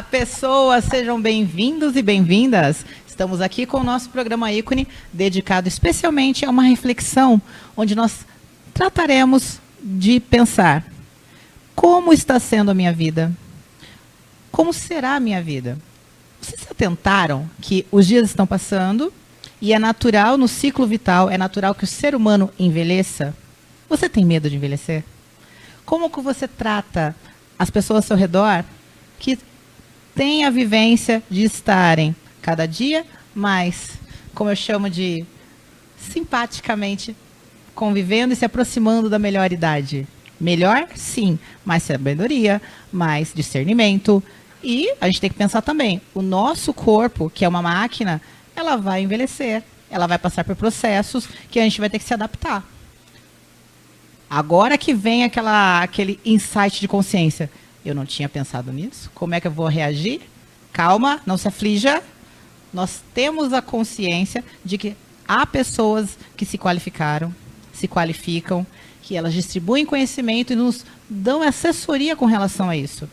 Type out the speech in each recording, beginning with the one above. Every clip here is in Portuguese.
Olá, pessoas, sejam bem-vindos e bem-vindas. Estamos aqui com o nosso programa Ícone, dedicado especialmente a uma reflexão, onde nós trataremos de pensar como está sendo a minha vida, como será a minha vida. Vocês se atentaram que os dias estão passando e é natural no ciclo vital, é natural que o ser humano envelheça? Você tem medo de envelhecer? Como que você trata as pessoas ao seu redor que têm a vivência de estarem cada dia mais, como eu chamo de simpaticamente, convivendo e se aproximando da melhor idade? Melhor, sim, mais sabedoria, mais discernimento. E a gente tem que pensar também, o nosso corpo, que é uma máquina, ela vai envelhecer, ela vai passar por processos que a gente vai ter que se adaptar. Agora que vem aquele insight de consciência. Eu não tinha pensado nisso. Como é que eu vou reagir? Calma, não se aflija. Nós temos a consciência de que há pessoas que se qualificaram, se qualificam, que elas distribuem conhecimento e nos dão assessoria com relação a isso.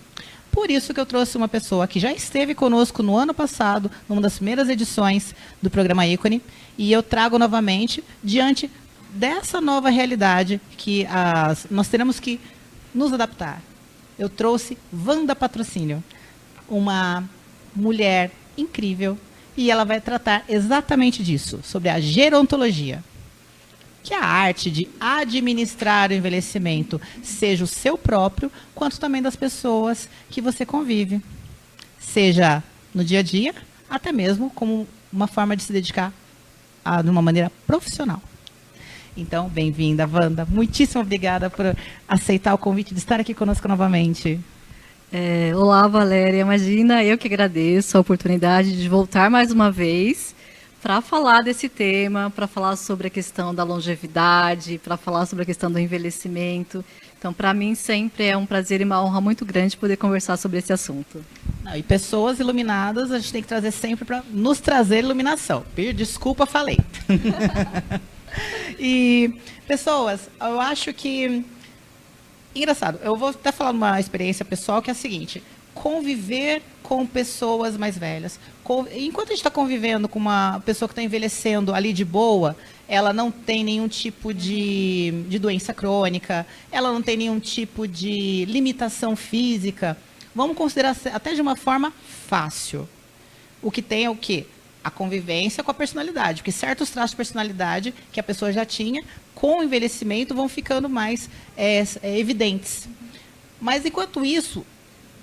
Por isso que eu trouxe uma pessoa que já esteve conosco no ano passado, numa das primeiras edições do programa Ícone, e eu trago novamente diante dessa nova realidade que nós teremos que nos adaptar. Eu trouxe Wanda Patrocínio, uma mulher incrível, e ela vai tratar exatamente disso, sobre a gerontologia, que é a arte de administrar o envelhecimento, seja o seu próprio, quanto também das pessoas que você convive, seja no dia a dia, até mesmo como uma forma de se dedicar de uma maneira profissional. Então, bem-vinda, Wanda. Muitíssimo obrigada por aceitar o convite de estar aqui conosco novamente. Olá, Valéria. Imagina, eu que agradeço a oportunidade de voltar mais uma vez para falar desse tema, para falar sobre a questão da longevidade, para falar sobre a questão do envelhecimento. Então, para mim, sempre é um prazer e uma honra muito grande poder conversar sobre esse assunto. E pessoas iluminadas, a gente tem que trazer sempre para nos trazer iluminação. Desculpa, falei. E, pessoas, eu acho que... Engraçado, eu vou até falar uma experiência pessoal que é a seguinte: conviver com pessoas mais velhas. Enquanto a gente está convivendo com uma pessoa que está envelhecendo ali de boa, ela não tem nenhum tipo de doença crônica, ela não tem nenhum tipo de limitação física. Vamos considerar até de uma forma fácil. O que tem é o quê? A convivência com a personalidade, porque certos traços de personalidade que a pessoa já tinha, com o envelhecimento, vão ficando mais evidentes. Mas, enquanto isso,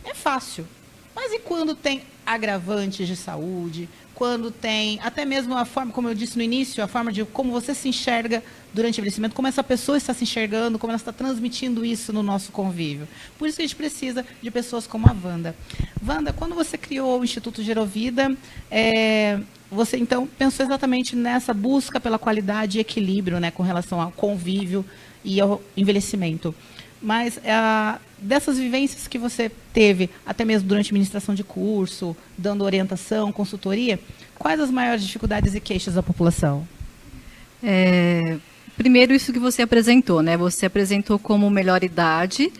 é fácil. Mas e quando tem agravantes de saúde, quando tem até mesmo a forma, como eu disse no início, a forma de como você se enxerga durante o envelhecimento, como essa pessoa está se enxergando, como ela está transmitindo isso no nosso convívio. Por isso que a gente precisa de pessoas como a Wanda. Wanda, quando você criou o Instituto Gerovida, você então pensou exatamente nessa busca pela qualidade e equilíbrio, né, com relação ao convívio e ao envelhecimento. Mas dessas vivências que você teve, até mesmo durante a administração de curso, dando orientação, consultoria, quais as maiores dificuldades e queixas da população? Primeiro, isso que você apresentou, né? Você apresentou como melhor idade,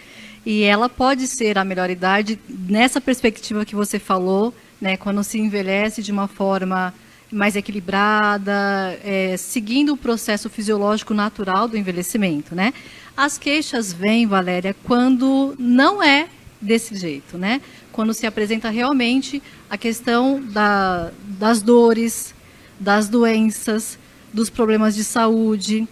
e ela pode ser a melhor idade nessa perspectiva que você falou, né? Quando se envelhece de uma forma mais equilibrada, seguindo o processo fisiológico natural do envelhecimento, né? As queixas vêm, Valéria, quando não é desse jeito, né? Quando se apresenta realmente a questão das dores, das doenças, dos problemas de saúde,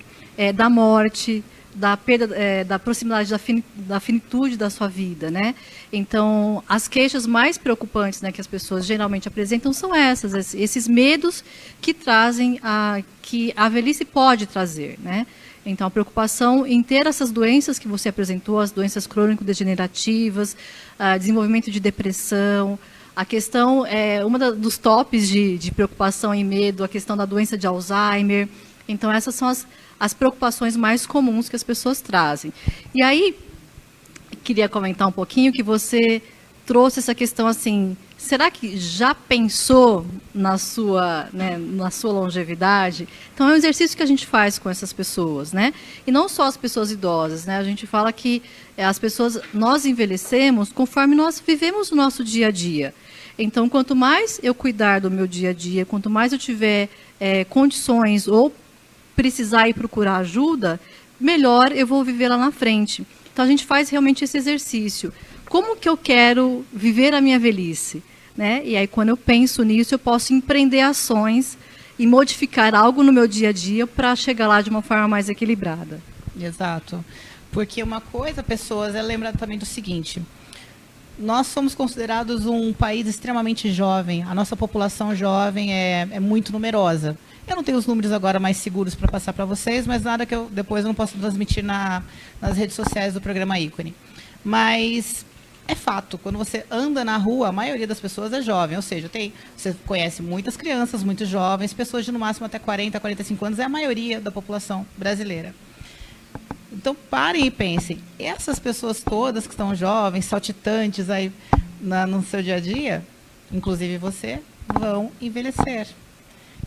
da morte, da perda, da proximidade, da finitude da sua vida, né? Então, as queixas mais preocupantes, né, que as pessoas geralmente apresentam são esses medos que trazem, que a velhice pode trazer, né? Então, a preocupação em ter essas doenças que você apresentou, as doenças crônico-degenerativas, desenvolvimento de depressão, a questão, dos tops de preocupação e medo, a questão da doença de Alzheimer. Então, essas são as preocupações mais comuns que as pessoas trazem. E aí, queria comentar um pouquinho que você trouxe essa questão assim, será que já pensou na sua longevidade? Então, é um exercício que a gente faz com essas pessoas, né? E não só as pessoas idosas, né? A gente fala que nós envelhecemos conforme nós vivemos o nosso dia a dia. Então, quanto mais eu cuidar do meu dia a dia, quanto mais eu tiver condições ou precisar ir procurar ajuda, melhor eu vou viver lá na frente. Então, a gente faz realmente esse exercício. Como que eu quero viver a minha velhice? Né? E aí, quando eu penso nisso, eu posso empreender ações e modificar algo no meu dia a dia para chegar lá de uma forma mais equilibrada. Exato. Porque uma coisa, pessoas, é lembrar também do seguinte: nós somos considerados um país extremamente jovem, a nossa população jovem é muito numerosa. Eu não tenho os números agora mais seguros para passar para vocês, mas nada que eu depois não posso transmitir nas redes sociais do programa Ícone. Mas é fato, quando você anda na rua, a maioria das pessoas é jovem, ou seja, você conhece muitas crianças, muito jovens, pessoas de no máximo até 40, 45 anos, é a maioria da população brasileira. Então, parem e pensem, essas pessoas todas que estão jovens, saltitantes aí no seu dia a dia, inclusive você, vão envelhecer.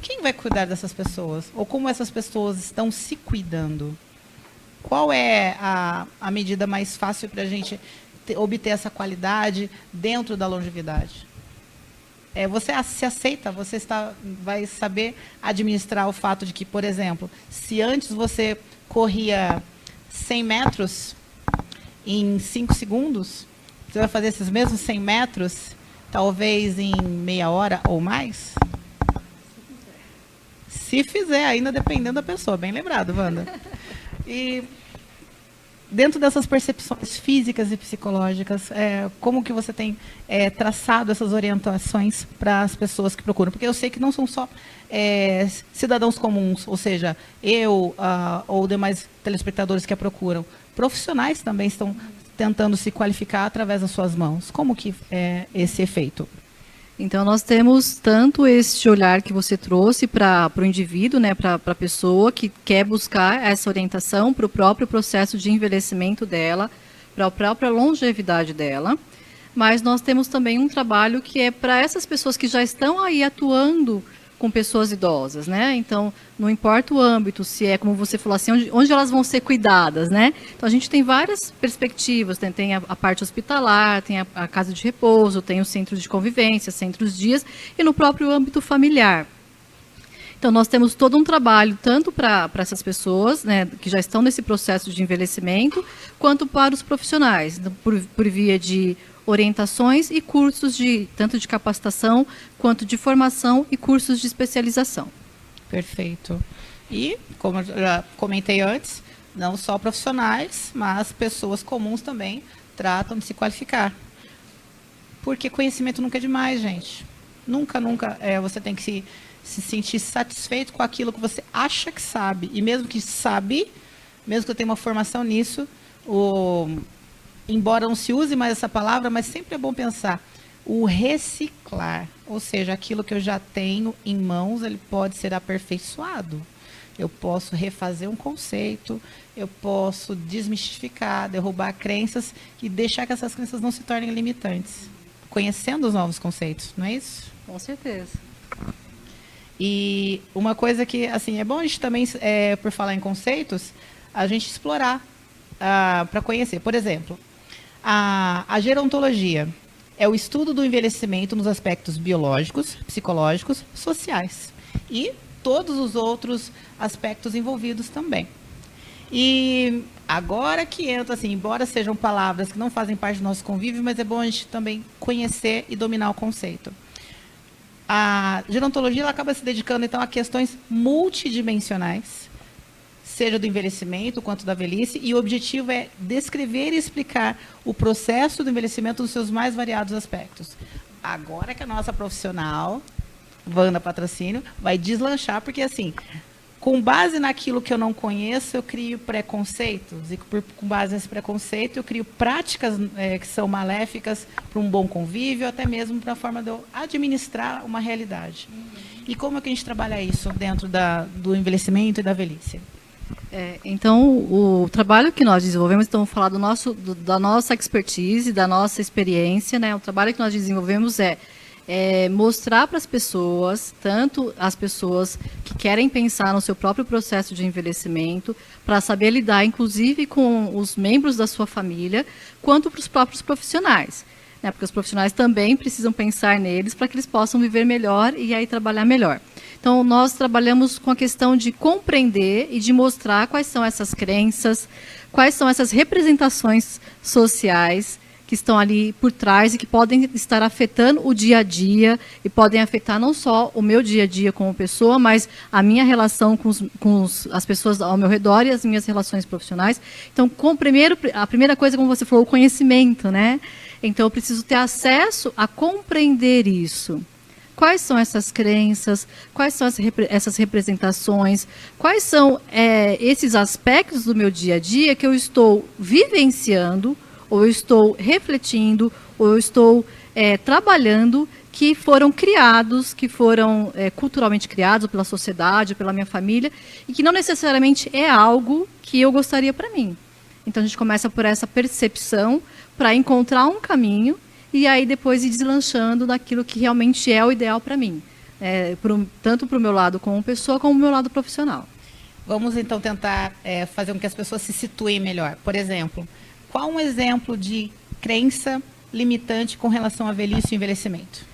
Quem vai cuidar dessas pessoas? Ou como essas pessoas estão se cuidando? Qual é a medida mais fácil para a gente obter essa qualidade dentro da longevidade? Você se aceita, você vai saber administrar o fato de que, por exemplo, se antes você corria 100 metros em 5 segundos, você vai fazer esses mesmos 100 metros, talvez em meia hora ou mais? Se fizer, ainda dependendo da pessoa. Bem lembrado, Wanda. E dentro dessas percepções físicas e psicológicas, como que você tem traçado essas orientações para as pessoas que procuram? Porque eu sei que não são só cidadãos comuns, ou seja, eu ou demais telespectadores que a procuram. Profissionais também estão tentando se qualificar através das suas mãos. Como que é esse efeito? Então, nós temos tanto este olhar que você trouxe para o indivíduo, né, para a pessoa que quer buscar essa orientação para o próprio processo de envelhecimento dela, para a própria longevidade dela, mas nós temos também um trabalho que é para essas pessoas que já estão aí atuando com pessoas idosas, né? Então, não importa o âmbito, se é, como você falou assim, onde elas vão ser cuidadas, né? Então, a gente tem várias perspectivas, tem a parte hospitalar, tem a casa de repouso, tem os centros de convivência, centros dias, e no próprio âmbito familiar. Então, nós temos todo um trabalho, tanto para essas pessoas, né, que já estão nesse processo de envelhecimento, quanto para os profissionais, por via de orientações e cursos tanto de capacitação quanto de formação e cursos de especialização. Perfeito. E, como eu já comentei antes, não só profissionais, mas pessoas comuns também tratam de se qualificar. Porque conhecimento nunca é demais, gente. Nunca você tem que se sentir satisfeito com aquilo que você acha que sabe. E mesmo que sabe, mesmo que eu tenha uma formação nisso, embora não se use mais essa palavra, mas sempre é bom pensar, o reciclar, ou seja, aquilo que eu já tenho em mãos, ele pode ser aperfeiçoado. Eu posso refazer um conceito, eu posso desmistificar, derrubar crenças e deixar que essas crenças não se tornem limitantes, conhecendo os novos conceitos, não é isso? Com certeza. E uma coisa que, assim, é bom a gente também, por falar em conceitos, a gente explorar para conhecer. Por exemplo, a gerontologia é o estudo do envelhecimento nos aspectos biológicos, psicológicos, sociais e todos os outros aspectos envolvidos também. E agora que entra, assim, embora sejam palavras que não fazem parte do nosso convívio, mas é bom a gente também conhecer e dominar o conceito. A gerontologia ela acaba se dedicando, então, a questões multidimensionais, seja do envelhecimento quanto da velhice, e o objetivo é descrever e explicar o processo do envelhecimento nos seus mais variados aspectos. Agora que a nossa profissional, Wanda Patrocínio, vai deslanchar, porque assim, com base naquilo que eu não conheço, eu crio preconceitos, e com base nesse preconceito, eu crio práticas que são maléficas para um bom convívio, até mesmo para a forma de eu administrar uma realidade. E como é que a gente trabalha isso dentro do envelhecimento e da velhice? Então, o trabalho que nós desenvolvemos, então, vou falar da nossa expertise, da nossa experiência, né? O trabalho que nós desenvolvemos é mostrar para as pessoas, tanto as pessoas que querem pensar no seu próprio processo de envelhecimento, para saber lidar, inclusive, com os membros da sua família, quanto para os próprios profissionais. né? Porque os profissionais também precisam pensar neles para que eles possam viver melhor e aí trabalhar melhor. Então, nós trabalhamos com a questão de compreender e de mostrar quais são essas crenças, quais são essas representações sociais que estão ali por trás e que podem estar afetando o dia a dia e podem afetar não só o meu dia a dia como pessoa, mas a minha relação com as pessoas ao meu redor e as minhas relações profissionais. Então, a primeira coisa, como você falou, o conhecimento, né? Então, eu preciso ter acesso a compreender isso. Quais são essas crenças? Quais são essas representações? Quais são esses aspectos do meu dia a dia que eu estou vivenciando, ou eu estou refletindo, ou eu estou trabalhando, que foram criados, que foram culturalmente criados pela sociedade, pela minha família, e que não necessariamente é algo que eu gostaria para mim. Então, a gente começa por essa percepção para encontrar um caminho e aí depois ir deslanchando daquilo que realmente é o ideal para mim, tanto para o meu lado como pessoa, como o meu lado profissional. Vamos, então, tentar fazer com que as pessoas se situem melhor. Por exemplo, qual um exemplo de crença limitante com relação à velhice e envelhecimento?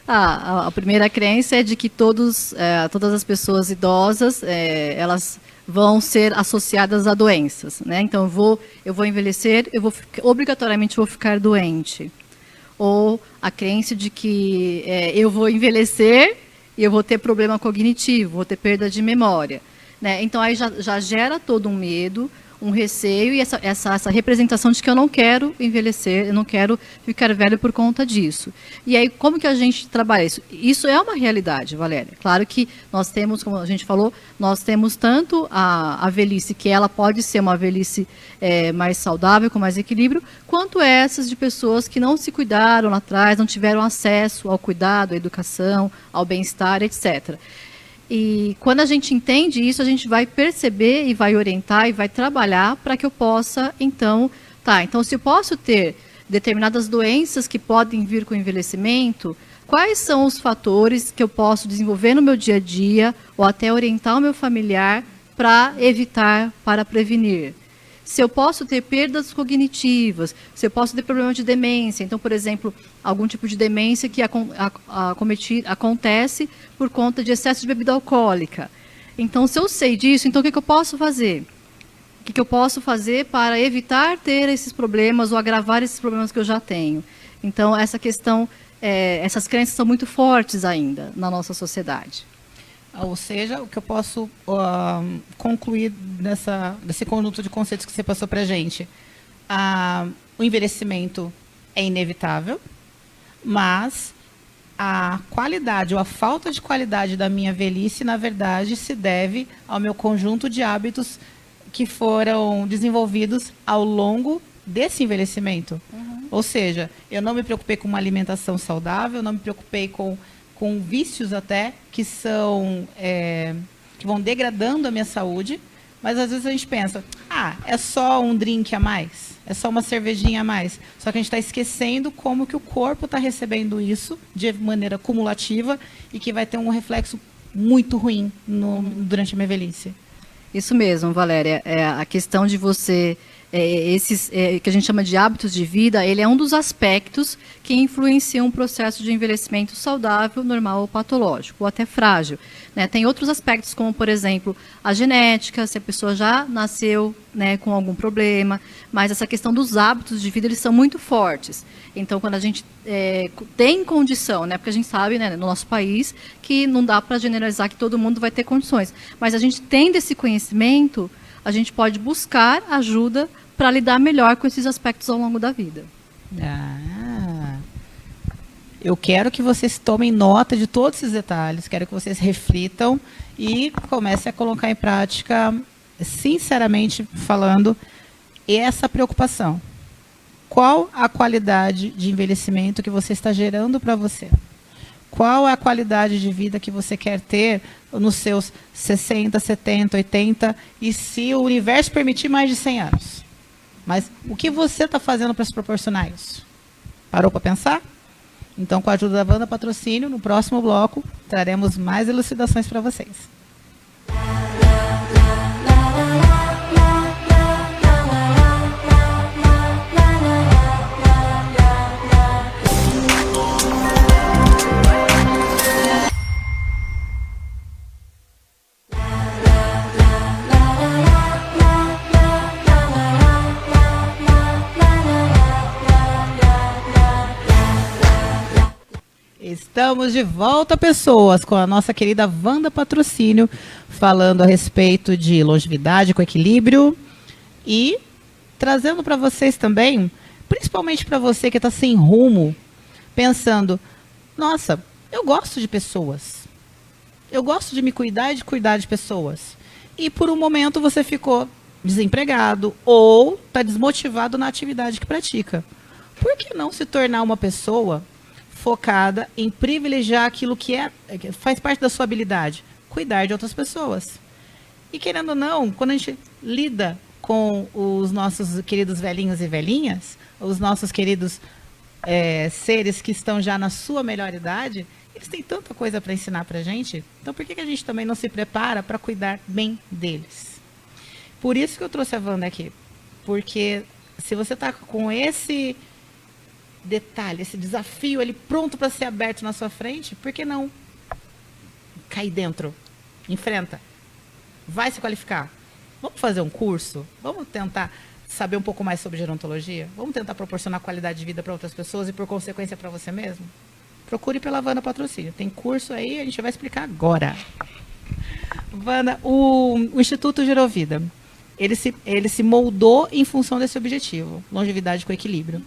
A primeira crença é de que todas as pessoas idosas, elas vão ser associadas a doenças, né? Então, eu vou envelhecer, obrigatoriamente vou ficar doente. Ou a crença de que eu vou envelhecer e eu vou ter problema cognitivo, vou ter perda de memória, né? Então, aí já gera todo um medo, um receio e essa representação de que eu não quero envelhecer, eu não quero ficar velho por conta disso. E aí, como que a gente trabalha isso? Isso é uma realidade, Valéria. Claro que nós temos, como a gente falou, nós temos tanto a velhice, que ela pode ser uma velhice mais saudável, com mais equilíbrio, quanto essas de pessoas que não se cuidaram lá atrás, não tiveram acesso ao cuidado, à educação, ao bem-estar, etc. E quando a gente entende isso, a gente vai perceber e vai orientar e vai trabalhar para que eu possa, então se eu posso ter determinadas doenças que podem vir com o envelhecimento, quais são os fatores que eu posso desenvolver no meu dia a dia ou até orientar o meu familiar para evitar, para prevenir? Se eu posso ter perdas cognitivas, se eu posso ter problema de demência. Então, por exemplo, algum tipo de demência que acontece por conta de excesso de bebida alcoólica. Então, se eu sei disso, então o que eu posso fazer? O que eu posso fazer para evitar ter esses problemas ou agravar esses problemas que eu já tenho? Então, essa questão, essas crenças são muito fortes ainda na nossa sociedade. Ou seja, o que eu posso concluir desse conjunto de conceitos que você passou para a gente. O envelhecimento é inevitável, mas a qualidade ou a falta de qualidade da minha velhice, na verdade, se deve ao meu conjunto de hábitos que foram desenvolvidos ao longo desse envelhecimento. Uhum. Ou seja, eu não me preocupei com uma alimentação saudável, não me preocupei com vícios até que vão degradando a minha saúde, mas às vezes a gente pensa, é só um drink a mais, é só uma cervejinha a mais. Só que a gente está esquecendo como que o corpo está recebendo isso de maneira cumulativa e que vai ter um reflexo muito ruim durante a minha velhice. Isso mesmo, Valéria. A questão de você... que a gente chama de hábitos de vida, ele é um dos aspectos que influenciam um processo de envelhecimento saudável, normal ou patológico, ou até frágil, né? Tem outros aspectos, como, por exemplo, a genética, se a pessoa já nasceu, né, com algum problema, mas essa questão dos hábitos de vida, eles são muito fortes. Então, quando a gente tem condição, né, porque a gente sabe, né, no nosso país, que não dá para generalizar que todo mundo vai ter condições, mas a gente tendo esse conhecimento, a gente pode buscar ajuda para lidar melhor com esses aspectos ao longo da vida. Eu quero que vocês tomem nota de todos esses detalhes, quero que vocês reflitam e comecem a colocar em prática, sinceramente falando, essa preocupação. Qual a qualidade de envelhecimento que você está gerando para você? Qual é a qualidade de vida que você quer ter nos seus 60, 70, 80 e, se o universo permitir, mais de 100 anos? Mas o que você está fazendo para se proporcionar isso? Parou para pensar? Então, com a ajuda da Wanda Patrocínio, no próximo bloco, traremos mais elucidações para vocês. Estamos de volta, pessoas, com a nossa querida Wanda Patrocínio, falando a respeito de longevidade com equilíbrio e trazendo para vocês também, principalmente para você que está sem rumo, pensando, nossa, eu gosto de pessoas, eu gosto de me cuidar e de cuidar de pessoas. E por um momento você ficou desempregado ou está desmotivado na atividade que pratica. Por que não se tornar uma pessoa focada em privilegiar aquilo que faz parte da sua habilidade? Cuidar de outras pessoas. E querendo ou não, quando a gente lida com os nossos queridos velhinhos e velhinhas, os nossos queridos seres que estão já na sua melhor idade, eles têm tanta coisa para ensinar para a gente. Então por que a gente também não se prepara para cuidar bem deles? Por isso que eu trouxe a Wanda aqui. Porque se você está com esse detalhe, esse desafio ali pronto para ser aberto na sua frente, por que não cair dentro? Enfrenta. Vai se qualificar. Vamos fazer um curso? Vamos tentar saber um pouco mais sobre gerontologia? Vamos tentar proporcionar qualidade de vida para outras pessoas e, por consequência, para você mesmo? Procure pela Wanda Patrocínio. Tem curso aí, a gente vai explicar agora. Wanda, o Instituto Gerovida, ele se moldou em função desse objetivo, longevidade com equilíbrio.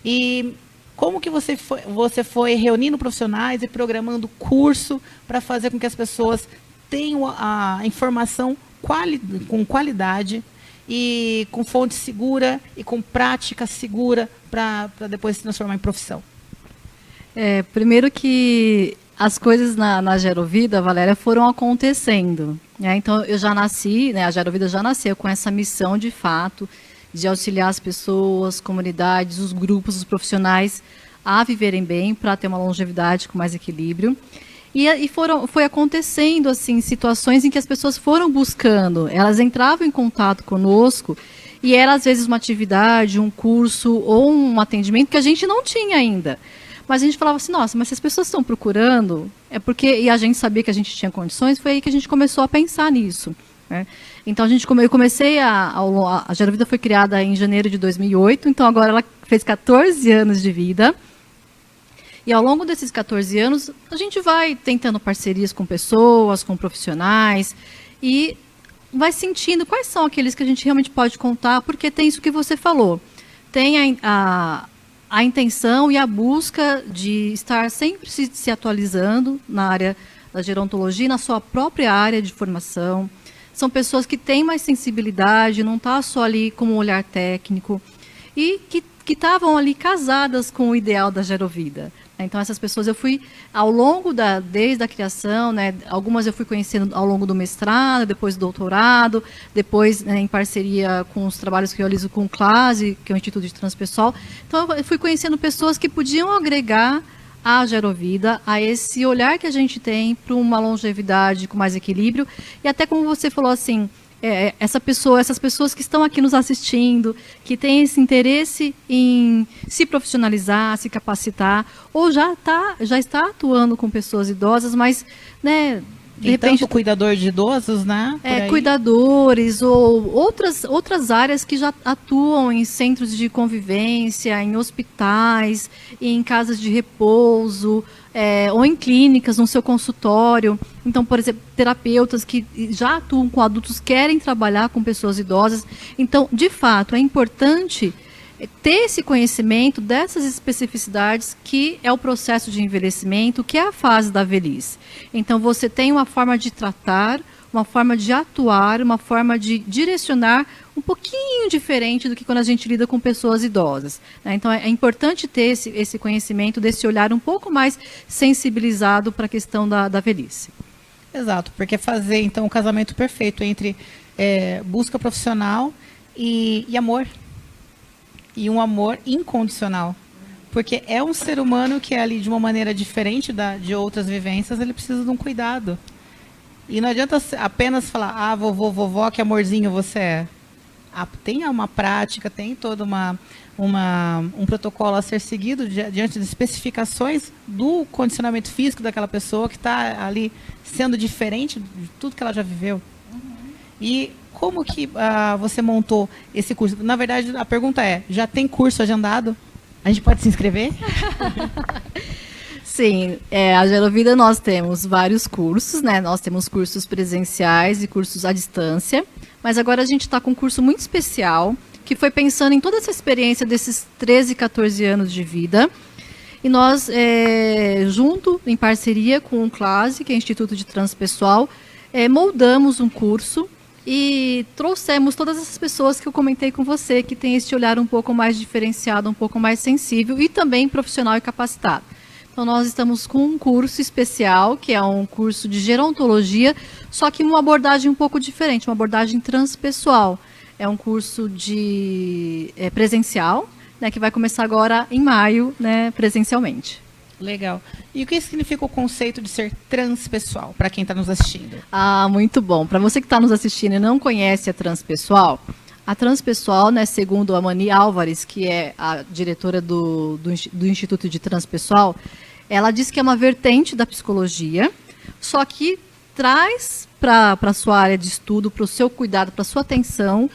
E como que você foi reunindo profissionais e programando curso para fazer com que as pessoas tenham a informação com qualidade e com fonte segura e com prática segura para depois se transformar em profissão? Primeiro que as coisas na Gerovida, Valéria, foram acontecendo. Né? Então, eu já nasci, né, a Gerovida já nasceu com essa missão, de fato, de auxiliar as pessoas, comunidades, os grupos, os profissionais a viverem bem, para ter uma longevidade com mais equilíbrio. E foi acontecendo assim, situações em que as pessoas foram buscando, elas entravam em contato conosco, e era às vezes uma atividade, um curso ou um atendimento que a gente não tinha ainda. Mas a gente falava assim, nossa, mas se as pessoas estão procurando, é porque, e a gente sabia que a gente tinha condições, foi aí que a gente começou a pensar nisso. Né? Então, eu comecei, a Gerovida foi criada em janeiro de 2008, então agora ela fez 14 anos de vida. E ao longo desses 14 anos, a gente vai tentando parcerias com pessoas, com profissionais, e vai sentindo quais são aqueles que a gente realmente pode contar, porque tem isso que você falou. Tem a intenção e a busca de estar sempre se atualizando na área da gerontologia, na sua própria área de formação. São pessoas que têm mais sensibilidade, não está só ali com um olhar técnico, e que estavam ali casadas com o ideal da Gerovida. Então, essas pessoas eu fui, desde a criação, né, algumas eu fui conhecendo ao longo do mestrado, depois do doutorado, depois, né, em parceria com os trabalhos que eu realizo com o CLASE, que é o Instituto de Transpessoal. Então, eu fui conhecendo pessoas que podiam agregar à Gerovida, a esse olhar que a gente tem para uma longevidade com mais equilíbrio. E até como você falou assim, essas pessoas que estão aqui nos assistindo, que têm esse interesse em se profissionalizar, se capacitar, ou já está atuando com pessoas idosas, mas, né, de repente, tanto cuidador de idosos, né? Cuidadores ou outras áreas que já atuam em centros de convivência, em hospitais, em casas de repouso, ou em clínicas, no seu consultório. Então, por exemplo, terapeutas que já atuam com adultos querem trabalhar com pessoas idosas. Então, de fato, é importante ter esse conhecimento dessas especificidades que é o processo de envelhecimento, que é a fase da velhice. Então, você tem uma forma de tratar, uma forma de atuar, uma forma de direcionar um pouquinho diferente do que quando a gente lida com pessoas idosas. Né? Então, é importante ter esse conhecimento, desse olhar um pouco mais sensibilizado para a questão da velhice. Exato, porque fazer, então, o casamento perfeito entre busca profissional e amor. E um amor incondicional. Porque é um ser humano que é ali de uma maneira diferente de outras vivências, ele precisa de um cuidado. E não adianta apenas falar, vovô, vovó, que amorzinho você é. Tem uma prática, tem todo um protocolo a ser seguido diante das especificações do condicionamento físico daquela pessoa que está ali sendo diferente de tudo que ela já viveu. E como que você montou esse curso? Na verdade, a pergunta já tem curso agendado? A gente pode se inscrever? Sim, a Gerovida nós temos vários cursos, né? Nós temos cursos presenciais e cursos à distância, mas agora a gente está com um curso muito especial, que foi pensando em toda essa experiência desses 13, 14 anos de vida. E nós, junto, em parceria com o CLASE, que é o Instituto de Transpessoal, moldamos um curso e trouxemos todas essas pessoas que eu comentei com você, que tem esse olhar um pouco mais diferenciado, um pouco mais sensível e também profissional e capacitado. Então, nós estamos com um curso especial, que é um curso de gerontologia, só que uma abordagem um pouco diferente, uma abordagem transpessoal. É um curso de presencial, né, que vai começar agora em maio, né, presencialmente. Legal. E o que significa o conceito de ser transpessoal, para quem está nos assistindo? Ah, muito bom. Para você que está nos assistindo e não conhece a transpessoal, né, segundo a Mani Álvares, que é a diretora do Instituto de Transpessoal, ela diz que é uma vertente da psicologia, só que traz para a sua área de estudo, para o seu cuidado, para a sua atenção,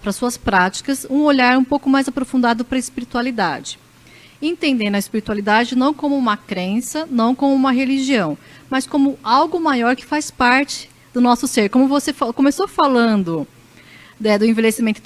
para suas práticas, um olhar um pouco mais aprofundado para a espiritualidade. Entendendo a espiritualidade não como uma crença, não como uma religião, mas como algo maior que faz parte do nosso ser. Como você começou falando do envelhecimento,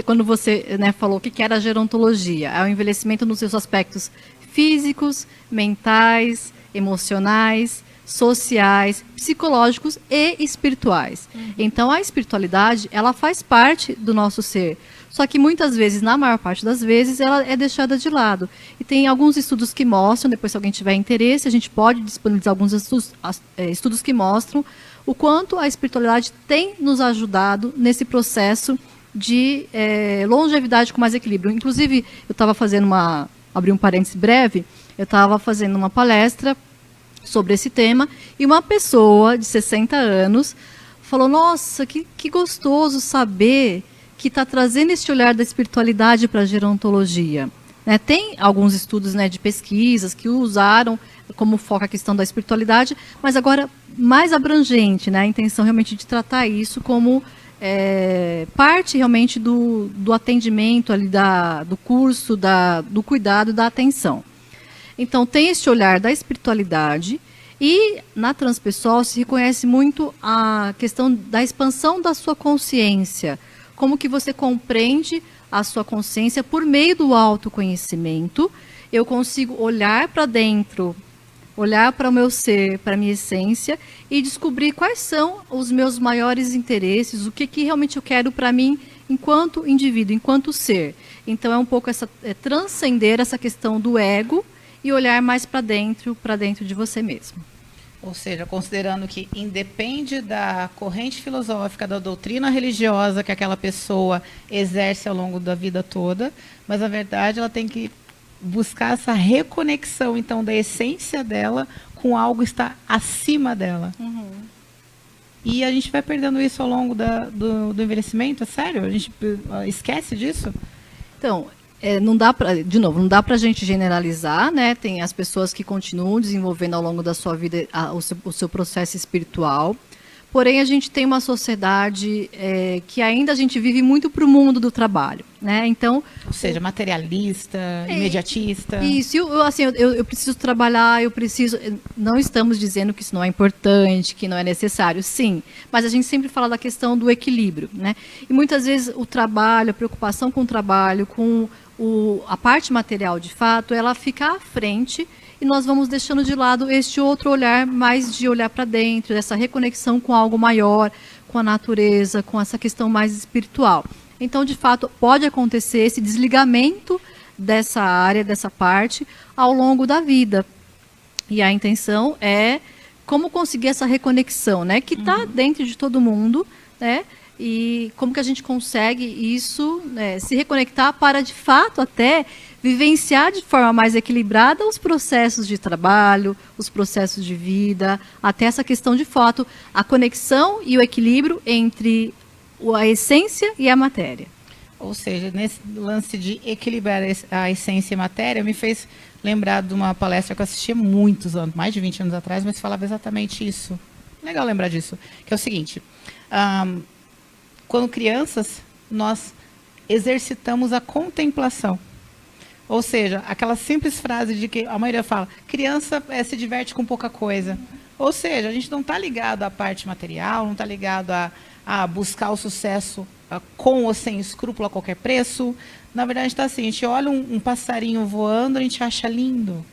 quando você, né, falou o que era a gerontologia, é o envelhecimento nos seus aspectos físicos, mentais, emocionais, sociais, psicológicos e espirituais. Então, a espiritualidade, ela faz parte do nosso ser. Só que muitas vezes, na maior parte das vezes, ela é deixada de lado. E tem alguns estudos que mostram, depois se alguém tiver interesse, a gente pode disponibilizar alguns estudos que mostram o quanto a espiritualidade tem nos ajudado nesse processo de longevidade com mais equilíbrio. Inclusive, eu estava fazendo abri um parênteses breve, eu estava fazendo uma palestra sobre esse tema, e uma pessoa de 60 anos falou, nossa, que gostoso saber que está trazendo esse olhar da espiritualidade para a gerontologia. Né? Tem alguns estudos, né, de pesquisas que usaram como foco a questão da espiritualidade, mas agora mais abrangente, né? A intenção realmente de tratar isso como parte realmente do atendimento ali do curso, do cuidado, da atenção. Então, tem esse olhar da espiritualidade e na transpessoal se reconhece muito a questão da expansão da sua consciência, como que você compreende a sua consciência por meio do autoconhecimento. Eu consigo olhar para dentro, olhar para o meu ser, para a minha essência e descobrir quais são os meus maiores interesses, o que realmente eu quero para mim enquanto indivíduo, enquanto ser. Então, é um pouco transcender essa questão do ego e olhar mais para dentro de você mesmo. Ou seja, considerando que independe da corrente filosófica, da doutrina religiosa que aquela pessoa exerce ao longo da vida toda, mas na verdade ela tem que buscar essa reconexão, então, da essência dela com algo que está acima dela. Uhum. E a gente vai perdendo isso ao longo do envelhecimento, é sério? A gente esquece disso? Então, não dá para a gente generalizar, né? Tem as pessoas que continuam desenvolvendo ao longo da sua vida o seu processo espiritual. Porém, a gente tem uma sociedade que ainda a gente vive muito para o mundo do trabalho, né? Então, ou seja, materialista, imediatista. Isso, eu preciso trabalhar, não estamos dizendo que isso não é importante, que não é necessário, sim, mas a gente sempre fala da questão do equilíbrio, né? E muitas vezes o trabalho, a preocupação com o trabalho, com a parte material de fato, ela fica à frente e nós vamos deixando de lado este outro olhar, mais de olhar para dentro, essa reconexão com algo maior, com a natureza, com essa questão mais espiritual. Então, de fato, pode acontecer esse desligamento dessa área, dessa parte, ao longo da vida. E a intenção é como conseguir essa reconexão, né? Que está dentro de todo mundo, né? E como que a gente consegue isso, né, se reconectar para, de fato, até vivenciar de forma mais equilibrada os processos de trabalho, os processos de vida, até essa questão de fato, a conexão e o equilíbrio entre a essência e a matéria. Ou seja, nesse lance de equilibrar a essência e a matéria, me fez lembrar de uma palestra que eu assisti há muitos anos, mais de 20 anos atrás, mas falava exatamente isso. Legal lembrar disso, que é o seguinte, quando crianças, nós exercitamos a contemplação. Ou seja, aquela simples frase de que a maioria fala, criança se diverte com pouca coisa. Ou seja, a gente não está ligado à parte material, não está ligado a buscar o sucesso com ou sem escrúpulo a qualquer preço. Na verdade, está assim, a gente olha um passarinho voando, a gente acha lindo.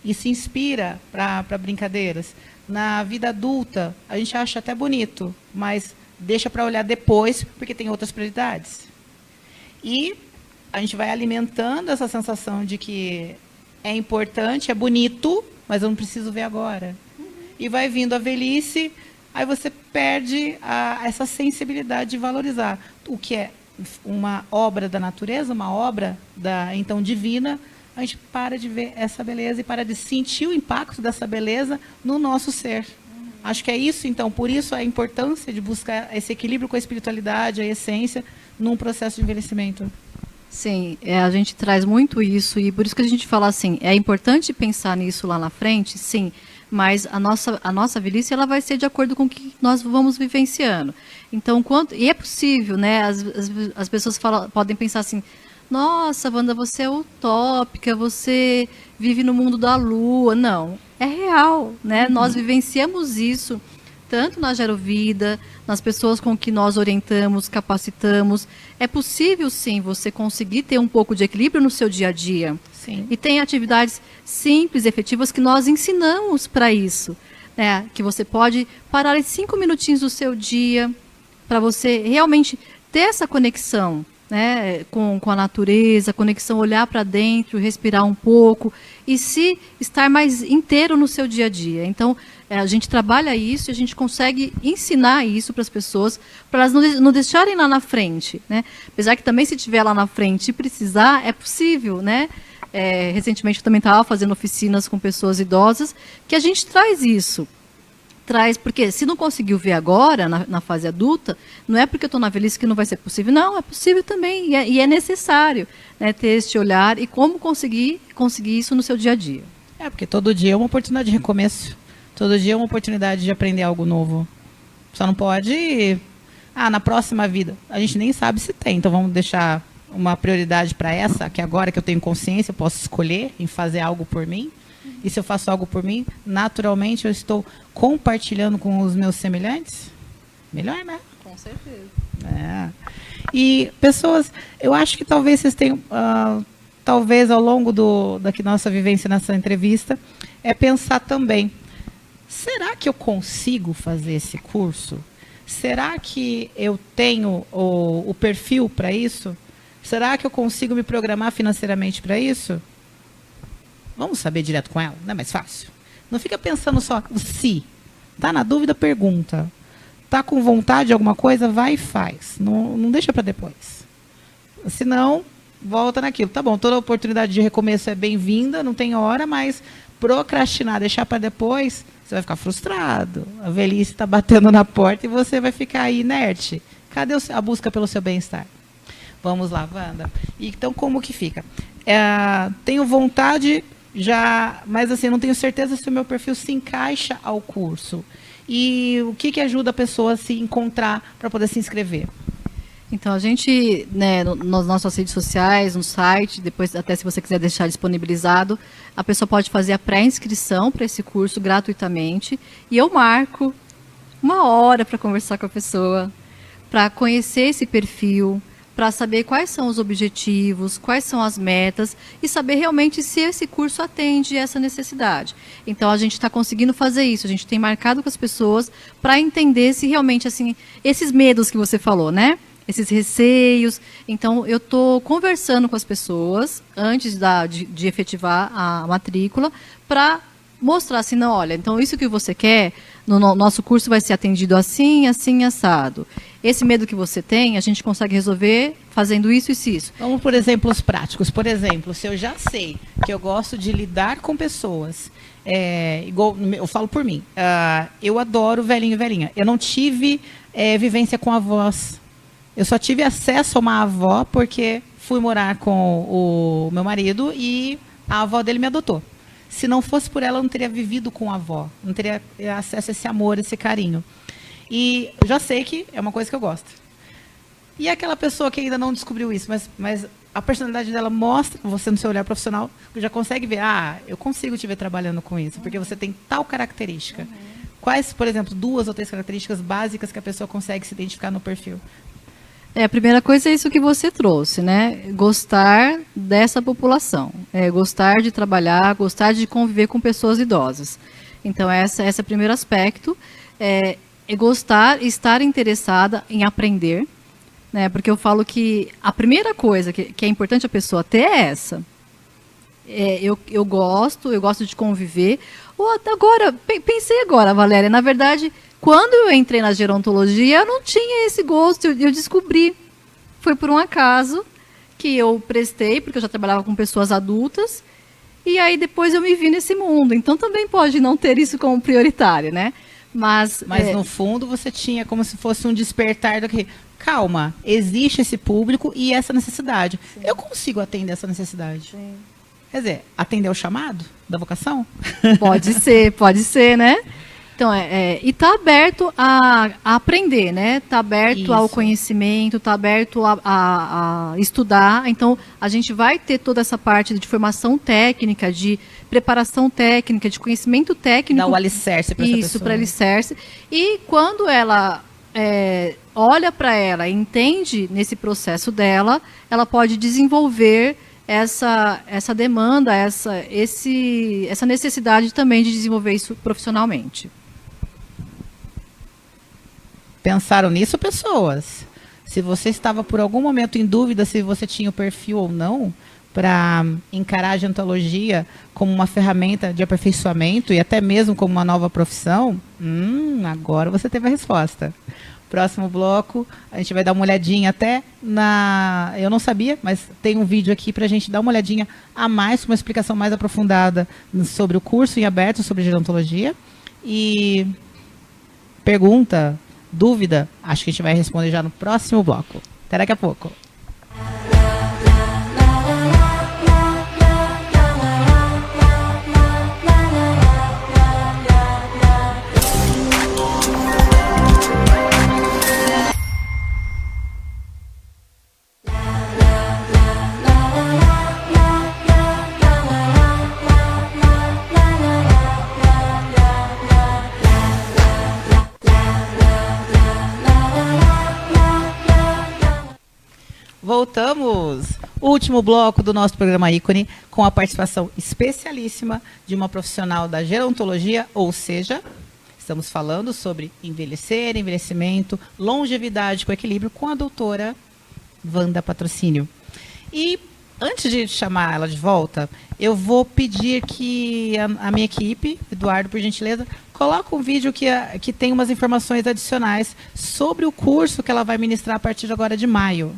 E se inspira para brincadeiras. Na vida adulta, a gente acha até bonito, mas deixa para olhar depois, porque tem outras prioridades. E a gente vai alimentando essa sensação de que é importante, é bonito, mas eu não preciso ver agora. E vai vindo a velhice, aí você perde essa sensibilidade de valorizar o que é uma obra da natureza, uma obra então divina. A gente para de ver essa beleza e para de sentir o impacto dessa beleza no nosso ser. Acho que é isso, então, por isso a importância de buscar esse equilíbrio com a espiritualidade, a essência, num processo de envelhecimento. Sim, a gente traz muito isso e por isso que a gente fala assim, é importante pensar nisso lá na frente, sim, mas a nossa velhice ela vai ser de acordo com o que nós vamos vivenciando. Então, e é possível, né? As pessoas podem pensar assim, nossa, Wanda, você é utópica, você vive no mundo da lua. Não, é real, né? Nós vivenciamos isso tanto na Gero Vida, nas pessoas com que nós orientamos, capacitamos. É possível, sim, você conseguir ter um pouco de equilíbrio no seu dia a dia. Sim. E tem atividades simples, efetivas, que nós ensinamos para isso. Né? Que você pode parar em 5 minutinhos do seu dia para você realmente ter essa conexão, né, com a natureza, conexão, olhar para dentro, respirar um pouco e se estar mais inteiro no seu dia a dia. Então, a gente trabalha isso e a gente consegue ensinar isso para as pessoas, para elas não deixarem lá na frente. Né? Apesar que também, se tiver lá na frente e precisar, é possível. Né? Recentemente, eu também estava fazendo oficinas com pessoas idosas, que a gente traz isso. Porque se não conseguiu ver agora, na fase adulta, não é porque eu estou na velhice que não vai ser possível. Não, é possível também, e é necessário, né, ter este olhar e como conseguir isso no seu dia a dia. Porque todo dia é uma oportunidade de recomeço. Todo dia é uma oportunidade de aprender algo novo. Só não pode... na próxima vida. A gente nem sabe se tem, então vamos deixar uma prioridade para essa, que agora que eu tenho consciência, eu posso escolher em fazer algo por mim. E se eu faço algo por mim, naturalmente eu estou compartilhando com os meus semelhantes? Melhor, né? Com certeza. E pessoas, eu acho que talvez vocês tenham, talvez ao longo da nossa vivência nessa entrevista, pensar também, será que eu consigo fazer esse curso? Será que eu tenho o perfil para isso? Será que eu consigo me programar financeiramente para isso? Vamos saber direto com ela, não é mais fácil? Não fica pensando só o se. Tá na dúvida, pergunta. Tá com vontade de alguma coisa, vai e faz. Não deixa para depois. Senão, volta naquilo. Tá bom, toda oportunidade de recomeço é bem-vinda, não tem hora, mas procrastinar, deixar para depois, você vai ficar frustrado. A velhice está batendo na porta e você vai ficar aí inerte. Cadê a busca pelo seu bem-estar? Vamos lá, Wanda. Então, como que fica? Tenho vontade... mas assim, não tenho certeza se o meu perfil se encaixa ao curso. E o que ajuda a pessoa a se encontrar para poder se inscrever? Então, a gente, né, nas nossas redes sociais, no site, depois até se você quiser deixar disponibilizado, a pessoa pode fazer a pré-inscrição para esse curso gratuitamente e eu marco 1 hora para conversar com a pessoa, para conhecer esse perfil, para saber quais são os objetivos, quais são as metas e saber realmente se esse curso atende essa necessidade. Então, a gente está conseguindo fazer isso, a gente tem marcado com as pessoas para entender se realmente, assim, esses medos que você falou, né? Esses receios. Então, eu estou conversando com as pessoas antes de efetivar a matrícula para mostrar assim, não, olha, então isso que você quer, no nosso curso vai ser atendido assim, assim, assado. Esse medo que você tem, a gente consegue resolver fazendo isso e isso. Vamos por exemplos práticos. Por exemplo, se eu já sei que eu gosto de lidar com pessoas, igual eu falo por mim, eu adoro velhinho e velhinha. Eu não tive vivência com avós. Eu só tive acesso a uma avó porque fui morar com o meu marido e a avó dele me adotou. Se não fosse por ela, eu não teria vivido com a avó. Não teria acesso a esse amor, esse carinho. E eu já sei que é uma coisa que eu gosto. E aquela pessoa que ainda não descobriu isso, mas a personalidade dela mostra, você no seu olhar profissional, já consegue ver, eu consigo te ver trabalhando com isso, porque você tem tal característica. Quais, por exemplo, 2 ou 3 características básicas que a pessoa consegue se identificar no perfil? A primeira coisa é isso que você trouxe, né? Gostar dessa população, gostar de trabalhar, gostar de conviver com pessoas idosas. Então, esse é o primeiro aspecto. É gostar e estar interessada em aprender, né? Porque eu falo que a primeira coisa que é importante a pessoa ter é essa. Eu gosto de conviver. Pensei agora, Valéria, na verdade, quando eu entrei na gerontologia, eu não tinha esse gosto, eu descobri. Foi por um acaso que eu prestei, porque eu já trabalhava com pessoas adultas, e aí depois eu me vi nesse mundo. Então também pode não ter isso como prioritário, né? Mas no fundo você tinha como se fosse um despertar do que, calma, existe esse público e essa necessidade. Sim. Eu consigo atender essa necessidade. Sim. Quer dizer, atender o chamado da vocação? Pode ser, né? Então, e tá aberto a aprender, né? Tá aberto ao conhecimento, tá aberto a estudar. Então, a gente vai ter toda essa parte de formação técnica, de preparação técnica, de conhecimento técnico. Dá o alicerce para essa pessoa. Isso, para alicerce. E quando ela olha para ela e entende nesse processo dela, ela pode desenvolver essa demanda, essa necessidade também de desenvolver isso profissionalmente. Pensaram nisso, pessoas? Se você estava por algum momento em dúvida se você tinha o perfil ou não, para encarar a gerontologia como uma ferramenta de aperfeiçoamento e até mesmo como uma nova profissão, agora você teve a resposta. Próximo bloco, a gente vai dar uma olhadinha até eu não sabia, mas tem um vídeo aqui para a gente dar uma olhadinha a mais, uma explicação mais aprofundada sobre o curso em aberto sobre gerontologia. E pergunta, dúvida, acho que a gente vai responder já no próximo bloco. Até daqui a pouco. Voltamos! O último bloco do nosso programa Ícone, com a participação especialíssima de uma profissional da gerontologia, ou seja, estamos falando sobre envelhecimento, longevidade com equilíbrio, com a doutora Wanda Patrocínio. E antes de chamar ela de volta, eu vou pedir que a minha equipe, Eduardo, por gentileza, coloque um vídeo que tem umas informações adicionais sobre o curso que ela vai ministrar a partir de agora de maio.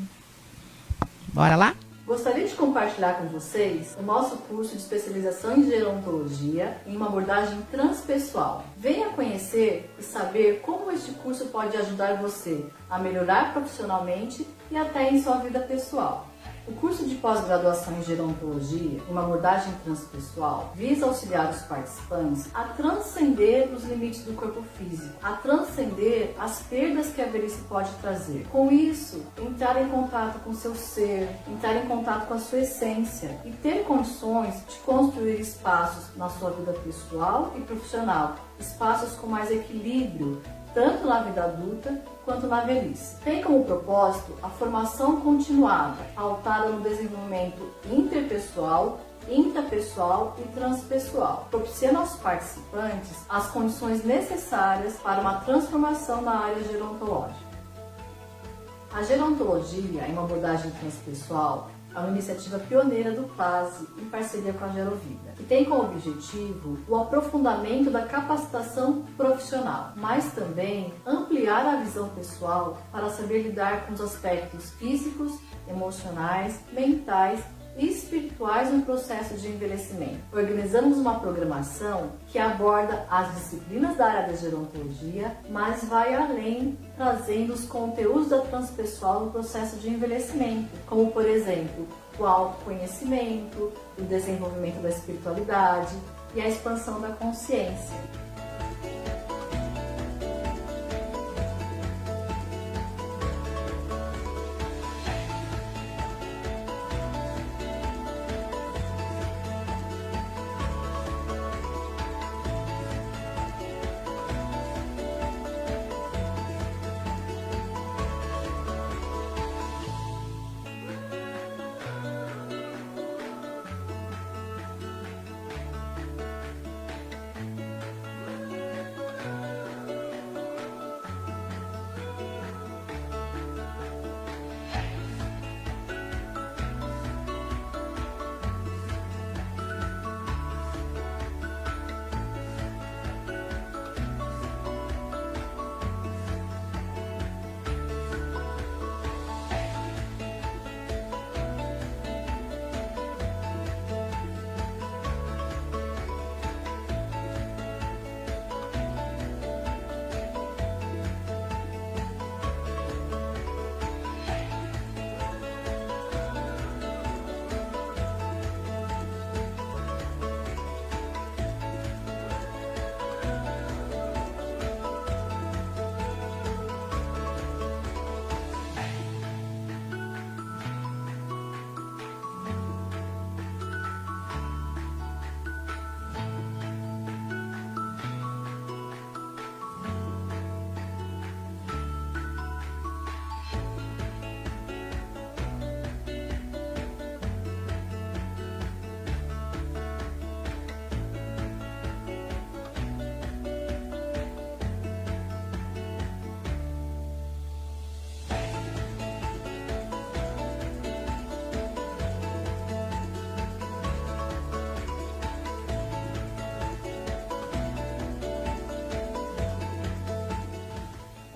Bora lá? Gostaria de compartilhar com vocês o nosso curso de especialização em gerontologia em uma abordagem transpessoal. Venha conhecer e saber como este curso pode ajudar você a melhorar profissionalmente e até em sua vida pessoal. O curso de pós-graduação em gerontologia, uma abordagem transpessoal, visa auxiliar os participantes a transcender os limites do corpo físico, a transcender as perdas que a velhice pode trazer. Com isso, entrar em contato com seu ser, entrar em contato com a sua essência e ter condições de construir espaços na sua vida pessoal e profissional, espaços com mais equilíbrio, tanto na vida adulta quanto na velhice. Tem como propósito a formação continuada, pautada no desenvolvimento interpessoal, intrapessoal e transpessoal, propiciando aos participantes as condições necessárias para uma transformação na área gerontológica. A gerontologia, em uma abordagem transpessoal, é uma iniciativa pioneira do PASE em parceria com a Gerovida, que tem como objetivo o aprofundamento da capacitação profissional, mas também ampliar a visão pessoal para saber lidar com os aspectos físicos, emocionais, mentais e espirituais no processo de envelhecimento. Organizamos uma programação que aborda as disciplinas da área da gerontologia, mas vai além, trazendo os conteúdos da transpessoal no processo de envelhecimento, como, por exemplo, o autoconhecimento, o desenvolvimento da espiritualidade e a expansão da consciência.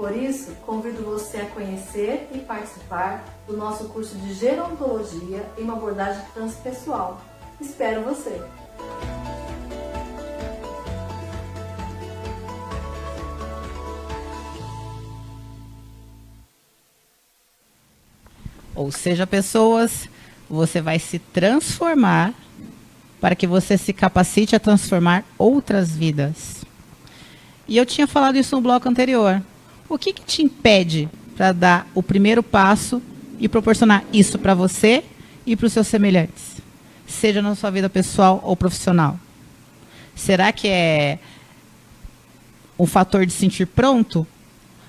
Por isso, convido você a conhecer e participar do nosso curso de gerontologia em uma abordagem transpessoal. Espero você! Ou seja, pessoas, você vai se transformar para que você se capacite a transformar outras vidas. E eu tinha falado isso no bloco anterior. O que te impede para dar o primeiro passo e proporcionar isso para você e para os seus semelhantes? Seja na sua vida pessoal ou profissional. Será que é um fator de sentir pronto?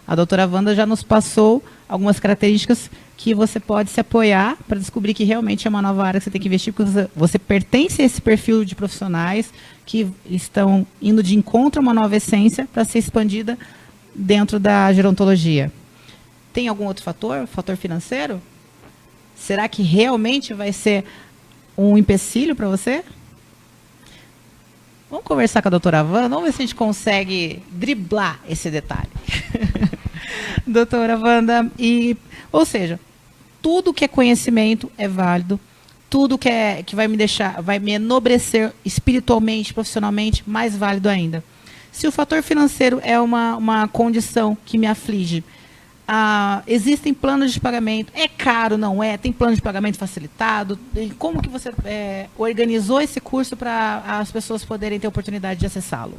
A doutora Wanda já nos passou algumas características que você pode se apoiar para descobrir que realmente é uma nova área que você tem que investir, porque você pertence a esse perfil de profissionais que estão indo de encontro a uma nova essência para ser expandida dentro da gerontologia. Tem algum outro fator? Fator financeiro? Será que realmente vai ser um empecilho para você? Vamos conversar com a doutora Wanda, vamos ver se a gente consegue driblar esse detalhe. Doutora Wanda, ou seja, tudo que é conhecimento é válido, tudo que vai me deixar, vai me enobrecer espiritualmente, profissionalmente, mais válido ainda. Se o fator financeiro é uma condição que me aflige, existem planos de pagamento, é caro, não é? Tem plano de pagamento facilitado? Como que você organizou esse curso para as pessoas poderem ter oportunidade de acessá-lo?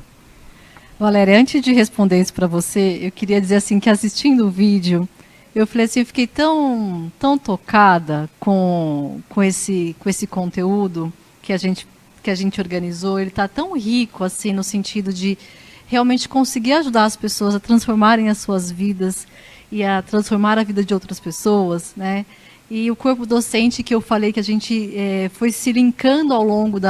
Valéria, antes de responder isso para você, eu queria dizer assim que assistindo o vídeo, eu falei assim, eu fiquei tão tocada com esse conteúdo que a gente organizou. Ele está tão rico assim no sentido de realmente conseguir ajudar as pessoas a transformarem as suas vidas e a transformar a vida de outras pessoas, né? E o corpo docente que eu falei que a gente foi se linkando ao longo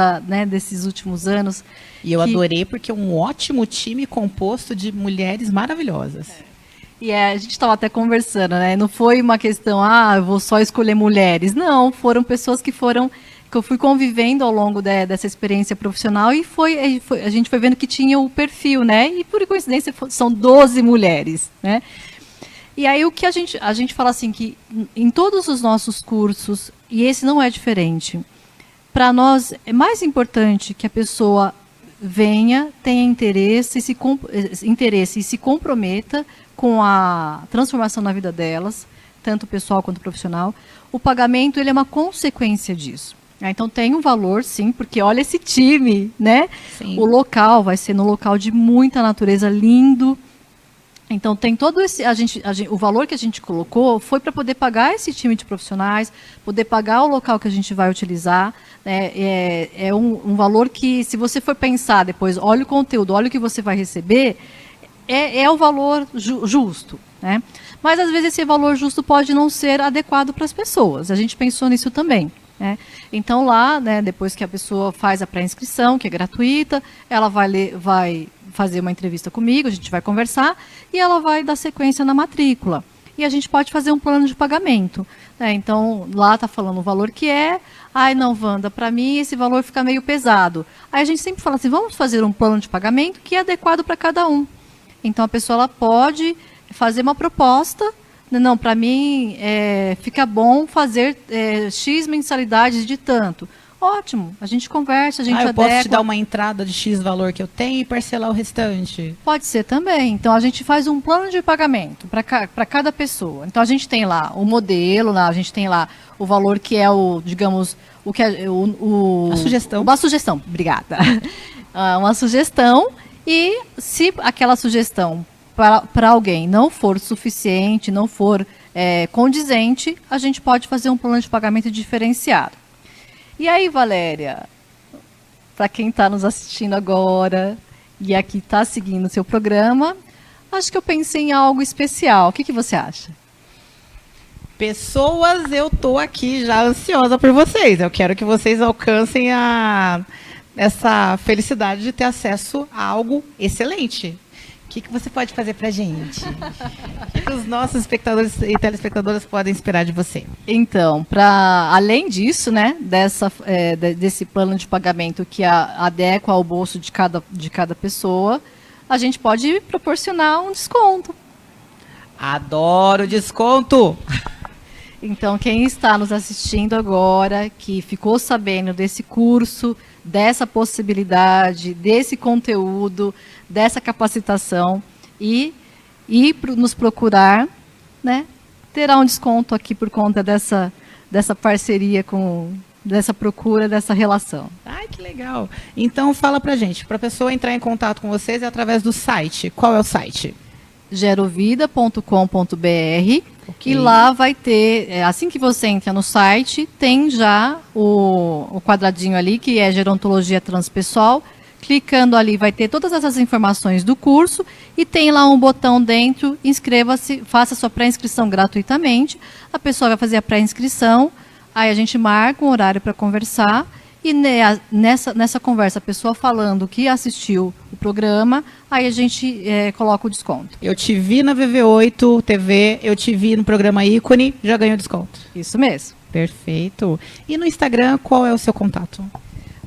desses últimos anos. E eu adorei porque é um ótimo time composto de mulheres maravilhosas. E a gente estava até conversando, né? Não foi uma questão, eu vou só escolher mulheres. Não, foram pessoas que eu fui convivendo ao longo dessa experiência profissional e a gente foi vendo que tinha o perfil, né? E por coincidência são 12 mulheres, né? E aí o que a gente fala assim, que em todos os nossos cursos, e esse não é diferente, para nós é mais importante que a pessoa venha, tenha interesse e se comprometa com a transformação na vida delas, tanto pessoal quanto profissional. O pagamento ele é uma consequência disso. Então tem um valor, sim, porque olha esse time, né? Sim. O local vai ser no local de muita natureza, lindo. Então tem todo esse, o valor que a gente colocou foi para poder pagar esse time de profissionais, poder pagar o local que a gente vai utilizar, né? É um valor que, se você for pensar depois, olha o conteúdo, olha o que você vai receber, é o valor justo, né? Mas às vezes esse valor justo pode não ser adequado para as pessoas. A gente pensou nisso também, né? Então lá, né, depois que a pessoa faz a pré-inscrição, que é gratuita, ela vai fazer uma entrevista comigo, a gente vai conversar e ela vai dar sequência na matrícula. E a gente pode fazer um plano de pagamento, né? Então, lá está falando o valor que é. Ai, não, Wanda, para mim esse valor fica meio pesado. Aí a gente sempre fala assim, vamos fazer um plano de pagamento que é adequado para cada um. Então, a pessoa ela pode fazer uma proposta. Não, para mim fica bom fazer X mensalidades de tanto. Ótimo, a gente conversa, a gente adequa. Eu posso te dar uma entrada de X valor que eu tenho e parcelar o restante? Pode ser também. Então, a gente faz um plano de pagamento para cada pessoa. Então, a gente tem lá o modelo, a gente tem lá o valor que é a sugestão. Uma sugestão, obrigada. Uma sugestão, e se aquela sugestão para alguém não for suficiente, não for condizente, a gente pode fazer um plano de pagamento diferenciado. E aí, Valéria, para quem está nos assistindo agora e aqui está seguindo o seu programa, acho que eu pensei em algo especial. O que você acha? Pessoas, eu estou aqui já ansiosa por vocês. Eu quero que vocês alcancem essa felicidade de ter acesso a algo excelente. O que você pode fazer para a gente? O que os nossos espectadores e telespectadoras podem esperar de você? Então, além disso, né, desse plano de pagamento que adequa ao bolso de cada pessoa, a gente pode proporcionar um desconto. Adoro desconto! Então, quem está nos assistindo agora, que ficou sabendo desse curso, dessa possibilidade, desse conteúdo, dessa capacitação e nos procurar, né, terá um desconto aqui por conta dessa parceria dessa procura, dessa relação. Ai, que legal! Então, fala pra gente, para a pessoa entrar em contato com vocês é através do site. Qual é o site? gerovida.com.br. Ok. E lá vai ter, assim que você entra no site, tem já o quadradinho ali, que é gerontologia transpessoal. Clicando ali vai ter todas essas informações do curso e tem lá um botão dentro, inscreva-se, faça sua pré-inscrição gratuitamente. A pessoa vai fazer a pré-inscrição, aí a gente marca um horário para conversar e nessa conversa a pessoa falando que assistiu o programa, aí a gente coloca o desconto. Eu te vi na VV8 TV, eu te vi no programa Ícone, já ganhou desconto. Isso mesmo. Perfeito. E no Instagram, qual é o seu contato?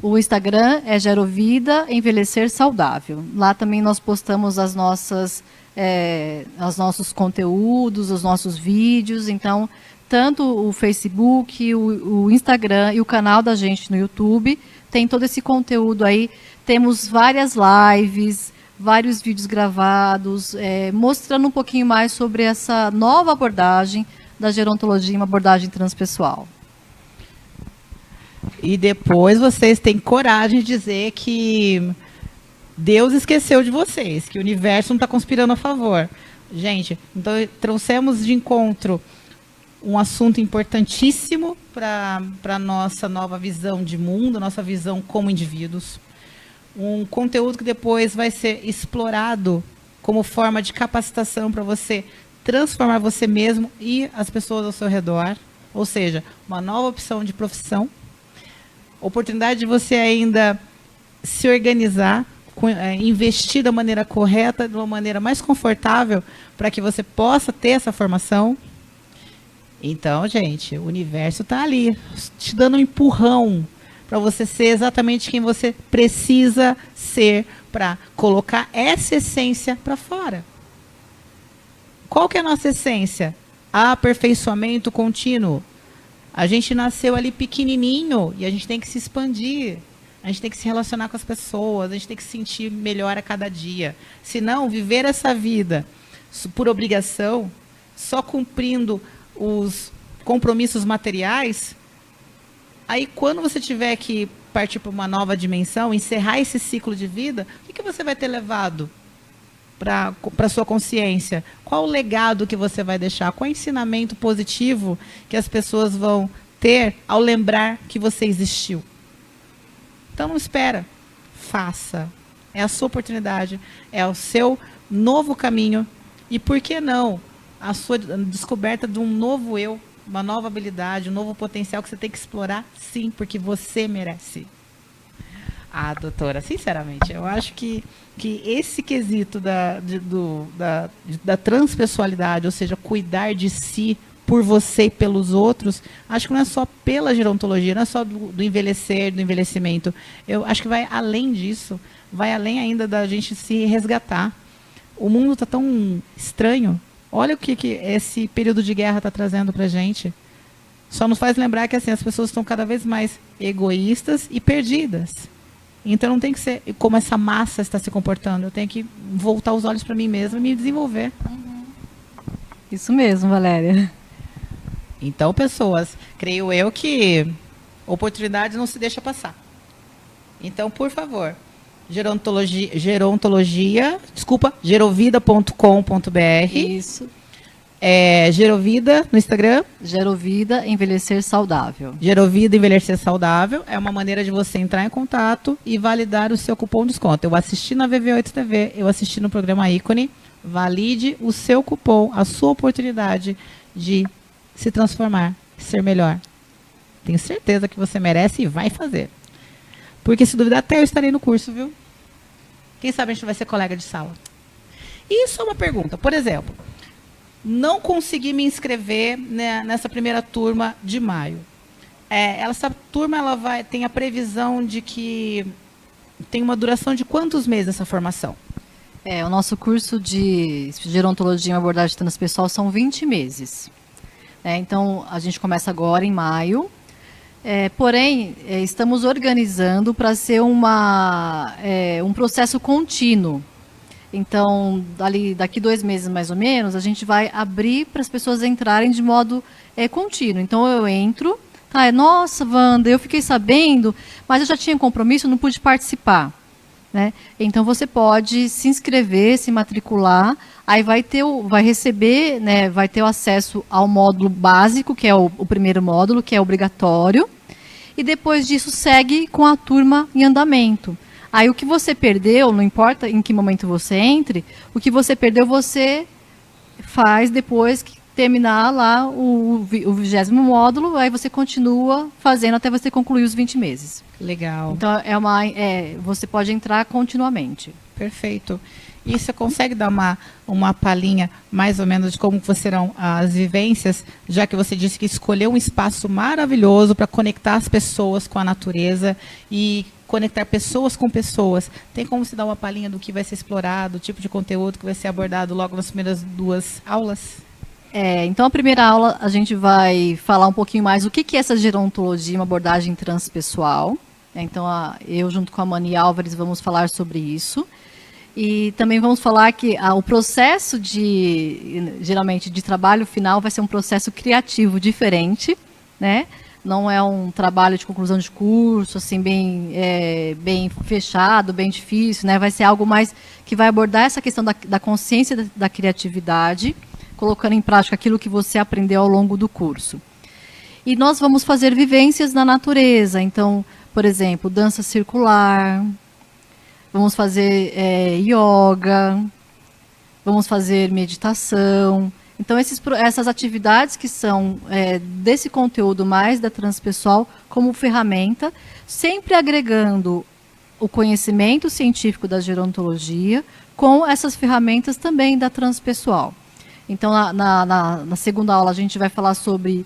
O Instagram é Gerovida Envelhecer Saudável. Lá também nós postamos os nossos conteúdos, os nossos vídeos. Então, tanto o Facebook, o Instagram e o canal da gente no YouTube tem todo esse conteúdo aí. Temos várias lives, vários vídeos gravados, mostrando um pouquinho mais sobre essa nova abordagem da gerontologia, uma abordagem transpessoal. E depois vocês têm coragem de dizer que Deus esqueceu de vocês, que o universo não está conspirando a favor. Gente, então trouxemos de encontro um assunto importantíssimo para a nossa nova visão de mundo, nossa visão como indivíduos. Um conteúdo que depois vai ser explorado como forma de capacitação para você transformar você mesmo e as pessoas ao seu redor. Ou seja, uma nova opção de profissão. Oportunidade de você ainda se organizar, investir da maneira correta, de uma maneira mais confortável, para que você possa ter essa formação. Então, gente, o universo está ali, te dando um empurrão para você ser exatamente quem você precisa ser para colocar essa essência para fora. Qual que é a nossa essência? Aperfeiçoamento contínuo. A gente nasceu ali pequenininho e a gente tem que se expandir. A gente tem que se relacionar com as pessoas, a gente tem que se sentir melhor a cada dia. Se não, viver essa vida por obrigação, só cumprindo os compromissos materiais, aí quando você tiver que partir para uma nova dimensão, encerrar esse ciclo de vida, o que você vai ter levado para a sua consciência? Qual o legado que você vai deixar? Qual o ensinamento positivo que as pessoas vão ter ao lembrar que você existiu? Então não espera, faça. É a sua oportunidade, é o seu novo caminho e, por que não, a sua descoberta de um novo eu, uma nova habilidade, um novo potencial que você tem que explorar, sim, porque você merece. Ah, doutora, sinceramente, eu acho que esse quesito da transpessoalidade, ou seja, cuidar de si por você e pelos outros, acho que não é só pela gerontologia, não é só do envelhecer, do envelhecimento. Eu acho que vai além disso, vai além ainda da gente se resgatar. O mundo está tão estranho. Olha o que esse período de guerra está trazendo para a gente. Só nos faz lembrar que assim, as pessoas estão cada vez mais egoístas e perdidas. Então não tem que ser como essa massa está se comportando. Eu tenho que voltar os olhos para mim mesma e me desenvolver. Isso mesmo, Valéria. Então, pessoas, creio eu que oportunidade não se deixa passar. Então, por favor, gerovida.com.br. Isso. Gerovida no Instagram. Gerovida Envelhecer Saudável. Gerovida Envelhecer Saudável é uma maneira de você entrar em contato e validar o seu cupom de desconto. Eu assisti na VV8 TV, eu assisti no programa Ícone. Valide o seu cupom, a sua oportunidade de se transformar, ser melhor. Tenho certeza que você merece e vai fazer. Porque se duvidar, até eu estarei no curso, viu? Quem sabe a gente vai ser colega de sala. E só uma pergunta, por exemplo, não consegui me inscrever, né, nessa primeira turma de maio. Essa turma tem a previsão de que tem uma duração de quantos meses essa formação? O nosso curso de gerontologia e abordagem transpessoal são 20 meses. Então, a gente começa agora em maio. Porém, estamos organizando para ser um processo contínuo. Então, daqui 2 meses mais ou menos, a gente vai abrir para as pessoas entrarem de modo contínuo. Então, eu entro, nossa, Wanda, eu fiquei sabendo, mas eu já tinha compromisso, não pude participar. Né? Então, você pode se inscrever, se matricular, aí vai receber, né, vai ter o acesso ao módulo básico, que é o primeiro módulo, que é obrigatório, e depois disso segue com a turma em andamento. Aí o que você perdeu, não importa em que momento você entre, o que você perdeu você faz depois que terminar lá o 20º módulo, aí você continua fazendo até você concluir os 20 meses. Legal. Então, você pode entrar continuamente. Perfeito. E você consegue dar uma palhinha, mais ou menos, de como serão as vivências, já que você disse que escolheu um espaço maravilhoso para conectar as pessoas com a natureza e conectar pessoas com pessoas. Tem como se dar uma palhinha do que vai ser explorado, o tipo de conteúdo que vai ser abordado logo nas primeiras 2 aulas? Então, a primeira aula, a gente vai falar um pouquinho mais o que é essa gerontologia, uma abordagem transpessoal. Então, eu, junto com a Mani Álvares, vamos falar sobre isso. E também vamos falar que o processo geralmente, de trabalho final vai ser um processo criativo diferente, né? Não é um trabalho de conclusão de curso, assim, bem fechado, bem difícil, né? Vai ser algo mais que vai abordar essa questão da consciência da criatividade, colocando em prática aquilo que você aprendeu ao longo do curso. E nós vamos fazer vivências na natureza. Então, por exemplo, dança circular, vamos fazer yoga, vamos fazer meditação. Então, essas atividades que são desse conteúdo mais da transpessoal como ferramenta, sempre agregando o conhecimento científico da gerontologia com essas ferramentas também da transpessoal. Então, na segunda aula, a gente vai falar sobre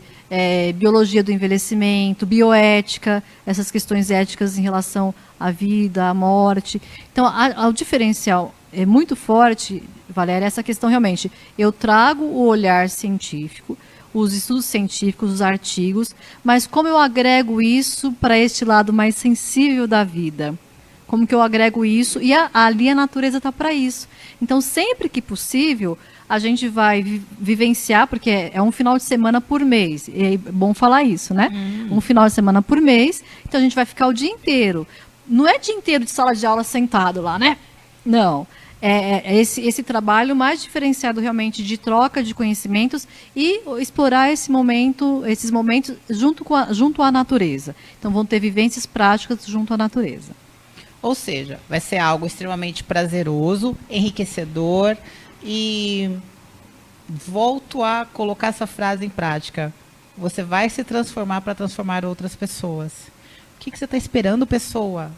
biologia do envelhecimento, bioética, essas questões éticas em relação à vida, à morte. Então, o diferencial é muito forte, Valéria, essa questão realmente. Eu trago o olhar científico, os estudos científicos, os artigos, mas como eu agrego isso para este lado mais sensível da vida? Como que eu agrego isso? E ali a natureza está para isso. Então, sempre que possível, a gente vai vivenciar, porque é um final de semana por mês. É bom falar isso, né? Um final de semana por mês. Então, a gente vai ficar o dia inteiro. Não é dia inteiro de sala de aula sentado lá, né? Não. É esse trabalho mais diferenciado realmente de troca de conhecimentos e explorar esses momentos junto à natureza. Então, vão ter vivências práticas junto à natureza. Ou seja, vai ser algo extremamente prazeroso, enriquecedor e volto a colocar essa frase em prática. Você vai se transformar para transformar outras pessoas. O que você está esperando, pessoa?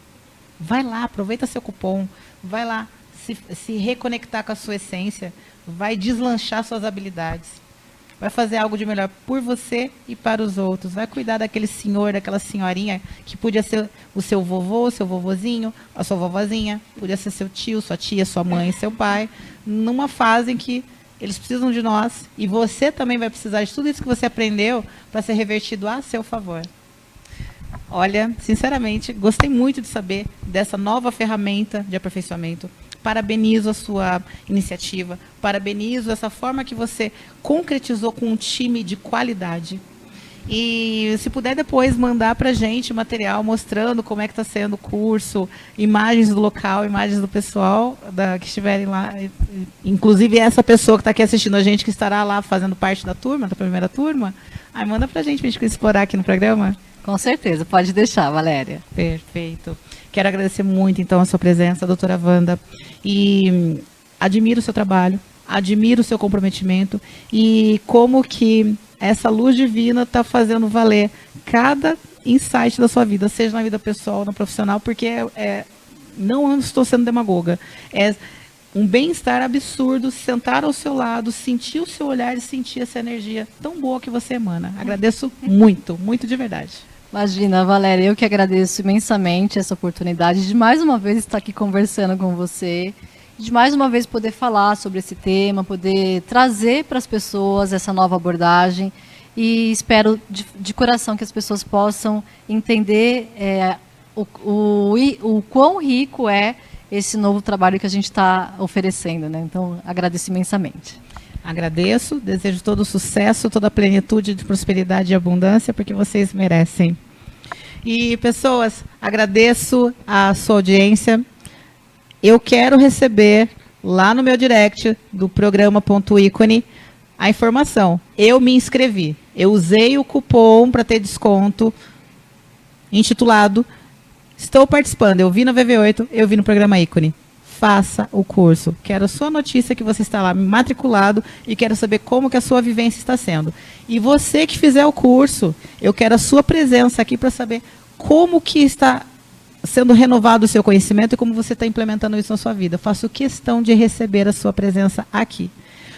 Vai lá, aproveita seu cupom, vai lá se reconectar com a sua essência, vai deslanchar suas habilidades. Vai fazer algo de melhor por você e para os outros. Vai cuidar daquele senhor, daquela senhorinha que podia ser o seu vovô, seu vovozinho, a sua vovozinha. Podia ser seu tio, sua tia, sua mãe, seu pai. Numa fase em que eles precisam de nós. E você também vai precisar de tudo isso que você aprendeu para ser revertido a seu favor. Olha, sinceramente, gostei muito de saber dessa nova ferramenta de aperfeiçoamento. Parabenizo a sua iniciativa, parabenizo essa forma que você concretizou com um time de qualidade. E se puder depois mandar para a gente material mostrando como é que está sendo o curso, imagens do local, imagens do pessoal que estiverem lá, inclusive essa pessoa que está aqui assistindo a gente, que estará lá fazendo parte da turma, da primeira turma, aí manda para a gente explorar aqui no programa. Com certeza, pode deixar, Valéria. Perfeito. Quero agradecer muito, então, a sua presença, doutora Wanda, e admiro o seu trabalho, admiro o seu comprometimento e como que essa luz divina está fazendo valer cada insight da sua vida, seja na vida pessoal ou na profissional, porque não estou sendo demagoga, é um bem-estar absurdo, sentar ao seu lado, sentir o seu olhar e sentir essa energia tão boa que você emana. Agradeço muito, muito de verdade. Imagina, Valéria, eu que agradeço imensamente essa oportunidade de mais uma vez estar aqui conversando com você, de mais uma vez poder falar sobre esse tema, poder trazer para as pessoas essa nova abordagem, e espero de coração que as pessoas possam entender o quão rico é esse novo trabalho que a gente está oferecendo, né? Então, agradeço imensamente. Agradeço, desejo todo o sucesso, toda a plenitude de prosperidade e abundância, porque vocês merecem. E, pessoas, agradeço a sua audiência. Eu quero receber lá no meu direct do programa.ícone a informação. Eu me inscrevi. Eu usei o cupom para ter desconto intitulado Estou participando. Eu vi no VV8, eu vi no programa Ícone. Faça o curso. Quero a sua notícia que você está lá matriculado e quero saber como que a sua vivência está sendo. E você que fizer o curso, eu quero a sua presença aqui para saber como que está sendo renovado o seu conhecimento e como você está implementando isso na sua vida. Faço questão de receber a sua presença aqui.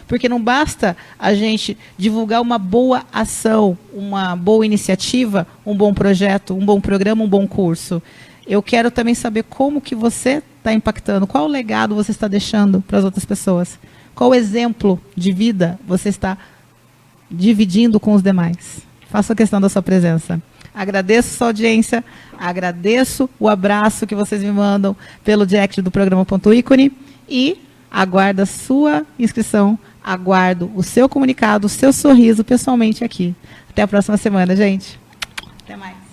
Porque não basta a gente divulgar uma boa ação, uma boa iniciativa, um bom projeto, um bom programa, um bom curso. Eu quero também saber como que você está impactando, qual legado você está deixando para as outras pessoas, qual exemplo de vida você está dividindo com os demais. Faço a questão da sua presença. Agradeço a sua audiência, agradeço o abraço que vocês me mandam pelo direct do programa.ícone e aguardo a sua inscrição, aguardo o seu comunicado, o seu sorriso pessoalmente aqui. Até a próxima semana, gente. Até mais.